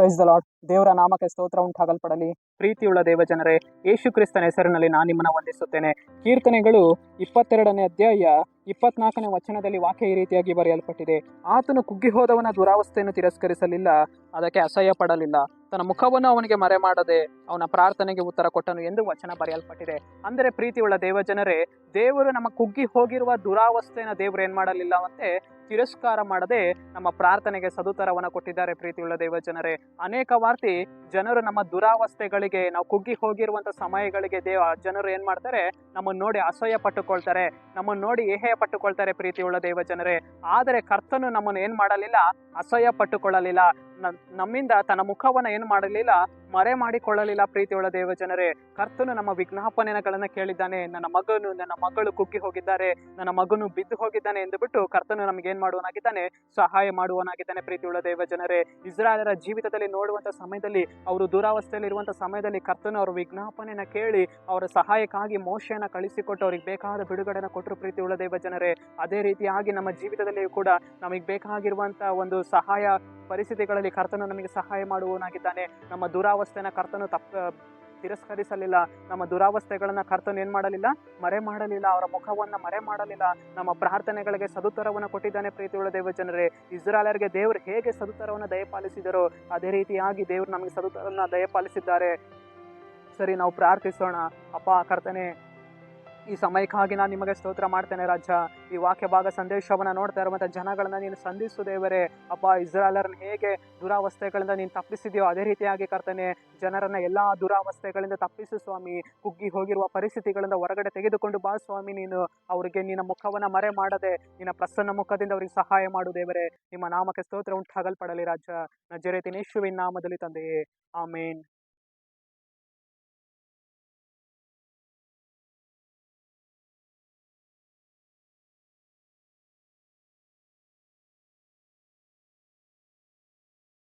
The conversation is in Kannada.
Praise the lord. ದೇವರ ನಾಮಕ್ಕೆ ಸ್ತೋತ್ರ ಉಂಟಾಗಲ್ಪಡಲಿ. ಪ್ರೀತಿಯುಳ್ಳ ದೇವ ಜನರೇ, ಯೇಸು ಕ್ರಿಸ್ತನ ಹೆಸರಿನಲ್ಲಿ ನಾನು ನಿಮ್ಮನ್ನು ವಂದಿಸುತ್ತೇನೆ. ಕೀರ್ತನೆಗಳು 22ನೇ ಅಧ್ಯಾಯ 24ನೇ ವಚನದಲ್ಲಿ ವಾಕ್ಯ ಈ ರೀತಿಯಾಗಿ ಬರೆಯಲ್ಪಟ್ಟಿದೆ. ಆತನು ಕುಗ್ಗಿ ಹೋದವನ ದುರಾವಸ್ಥೆಯನ್ನು ತಿರಸ್ಕರಿಸಲಿಲ್ಲ, ಅದಕ್ಕೆ ಅಸಹ್ಯ ಪಡಲಿಲ್ಲ. ತನ್ನ ಮುಖವನ್ನು ಅವನಿಗೆ ಮರೆ ಮಾಡದೆ ಅವನ ಪ್ರಾರ್ಥನೆಗೆ ಉತ್ತರ ಕೊಟ್ಟನು ಎಂದು ವಚನ ಬರೆಯಲ್ಪಟ್ಟಿದೆ. ಅಂದರೆ ಪ್ರೀತಿಯುಳ್ಳ ದೇವ ಜನರೇ, ದೇವರು ನಮ್ಮ ಕುಗ್ಗಿ ಹೋಗಿರುವ ದುರಾವಸ್ಥೆಯನ್ನು ದೇವರು ಏನ್ ಮಾಡಲಿಲ್ಲವಂತೆ ತಿರಸ್ಕಾರ ಮಾಡದೆ ನಮ್ಮ ಪ್ರಾರ್ಥನೆಗೆ ಸದುತ್ತರವನ್ನು ಕೊಟ್ಟಿದ್ದಾರೆ. ಪ್ರೀತಿಯುಳ್ಳ ದೇವ ಜನರೇ, ಅನೇಕ ವಾರ್ತಿ ಜನರು ನಮ್ಮ ದುರಾವಸ್ಥೆಗಳಿಗೆ, ನಾವು ಕುಗ್ಗಿ ಹೋಗಿರುವಂತ ಸಮಯಗಳಿಗೆ ಜನರು ಏನ್ ಮಾಡ್ತಾರೆ, ನಮ್ಮನ್ನು ನೋಡಿ ಅಸಹ್ಯ ಪಟ್ಟುಕೊಳ್ತಾರೆ, ನಮ್ಮನ್ನು ನೋಡಿ ಏಹ್ಯ ಪಟ್ಟುಕೊಳ್ತಾರೆ. ಪ್ರೀತಿಯುಳ್ಳ ದೇವ ಜನರೇ, ಆದರೆ ಕರ್ತನು ನಮ್ಮನ್ನು ಏನ್ ಮಾಡಲಿಲ್ಲ, ಅಸಹ್ಯ ಪಟ್ಟುಕೊಳ್ಳಲಿಲ್ಲ. ನಮ್ಮಿಂದ ತನ್ನ ಮುಖವನ್ನ ಏನ್ ಮಾಡಲಿಲ್ಲ, ಮರೆ ಮಾಡಿಕೊಳ್ಳಲಿಲ್ಲ. ಪ್ರೀತಿಯುಳ್ಳ ದೇವ ಜನರೇ, ಕರ್ತನು ನಮ್ಮ ವಿಜ್ಞಾಪನೆಗಳನ್ನ ಕೇಳಿದ್ದಾನೆ. ನನ್ನ ಮಗಳು ಕುಗ್ಗಿ ಹೋಗಿದ್ದಾರೆ, ನನ್ನ ಮಗನು ಬಿದ್ದು ಹೋಗಿದ್ದಾನೆ ಎಂದು ಬಿಟ್ಟು ಕರ್ತನು ನಮಗೆ ಏನ್ ಮಾಡುವನಾಗಿದ್ದಾನೆ, ಸಹಾಯ ಮಾಡುವನಾಗಿದ್ದಾನೆ. ಪ್ರೀತಿಯುಳ್ಳ ದೇವ ಜನರೇ, ಇಸ್ರಾಯೇಲರ ಜೀವಿತದಲ್ಲಿ ನೋಡುವಂತ ಸಮಯದಲ್ಲಿ, ಅವರು ದುರಾವಸ್ಥೆಯಲ್ಲಿ ಇರುವಂತ ಸಮಯದಲ್ಲಿ ಕರ್ತನು ಅವರ ವಿಜ್ಞಾಪನೆಯನ್ನ ಕೇಳಿ ಅವರ ಸಹಾಯಕ್ಕಾಗಿ ಮೋಶೆಯನ್ನ ಕಳಿಸಿಕೊಟ್ಟು ಅವ್ರಿಗೆ ಬೇಕಾದ ಬಿಡುಗಡೆನ ಕೊಟ್ಟರು. ಪ್ರೀತಿಯುಳ್ಳ ದೇವ ಜನರೇ, ಅದೇ ರೀತಿಯಾಗಿ ನಮ್ಮ ಜೀವಿತದಲ್ಲಿ ಕೂಡ ನಮಗೆ ಬೇಕಾಗಿರುವಂತ ಒಂದು ಸಹಾಯ ಪರಿಸ್ಥಿತಿಗಳಲ್ಲಿ ಕರ್ತನು ನಮಗೆ ಸಹಾಯ ಮಾಡುವನಾಗಿದ್ದಾನೆ. ನಮ್ಮ ದುರಾವಸ್ಥೆನ ಕರ್ತನು ತಿರಸ್ಕರಿಸಲಿಲ್ಲ. ನಮ್ಮ ದುರಾವಸ್ಥೆಗಳನ್ನ ಕರ್ತನು ಏನ್ ಮಾಡಲಿಲ್ಲ, ಮರೆ ಮಾಡಲಿಲ್ಲ. ಅವರ ಮುಖವನ್ನ ಮರೆ ಮಾಡಲಿಲ್ಲ. ನಮ್ಮ ಪ್ರಾರ್ಥನೆಗಳಿಗೆ ಸದುತ್ತರವನ್ನು ಕೊಟ್ಟಿದ್ದಾನೆ. ಪ್ರೀತಿಯುಳ್ಳ ದೇವ ಜನರೇ, ಇಸ್ರಾಯೇಲರಿಗೆ ದೇವರು ಹೇಗೆ ಸದುತ್ತರವನ್ನು ದಯಪಾಲಿಸಿದರೋ ಅದೇ ರೀತಿಯಾಗಿ ದೇವರು ನಮಗೆ ಸದುತ್ತರವನ್ನು ದಯಪಾಲಿಸಿದ್ದಾರೆ. ಸರಿ, ನಾವು ಪ್ರಾರ್ಥಿಸೋಣ. ಅಪ್ಪ ಕರ್ತನೆ, ಈ ಸಮಯಕ್ಕಾಗಿ ನಾನು ನಿಮಗೆ ಸ್ತೋತ್ರ ಮಾಡ್ತೇನೆ ರಾಜ. ಈ ವಾಕ್ಯ ಭಾಗ ಸಂದೇಶವನ್ನ ನೋಡ್ತಾ ಇರುವಂತ ಜನಗಳನ್ನ ನೀನು ಸಂಧಿಸು ದೇವರೇ. ಅಪ್ಪ, ಇಸ್ರಾಯೇಲರನ್ನ ಹೇಗೆ ದುರಾವಸ್ಥೆಗಳಿಂದ ನೀನು ತಪ್ಪಿಸಿದೆಯೋ ಅದೇ ರೀತಿಯಾಗಿ ಕರ್ತನೆ, ಜನರನ್ನ ಎಲ್ಲಾ ದುರಾವಸ್ಥೆಗಳಿಂದ ತಪ್ಪಿಸು ಸ್ವಾಮಿ. ಕುಗ್ಗಿ ಹೋಗಿರುವ ಪರಿಸ್ಥಿತಿಗಳಿಂದ ಹೊರಗಡೆ ತೆಗೆದುಕೊಂಡು ಬಾ ಸ್ವಾಮಿ. ನೀನು ಅವರಿಗೆ ನಿನ್ನ ಮುಖವನ್ನ ಮರೆ ಮಾಡದೆ ನಿನ್ನ ಪ್ರಸನ್ನ ಮುಖದಿಂದ ಅವರಿಗೆ ಸಹಾಯ ಮಾಡು ದೇವರೇ. ನಿಮ್ಮ ನಾಮಕ್ಕೆ ಸ್ತೋತ್ರ ಉಂಟಾಗಲ್ಪಡಲಿ ರಾಜ. ನಜರೇತಿನ ಯೇಸುವಿನ ನಾಮದಲ್ಲಿ ತಂದೆಯೇ, ಆಮೇನ್.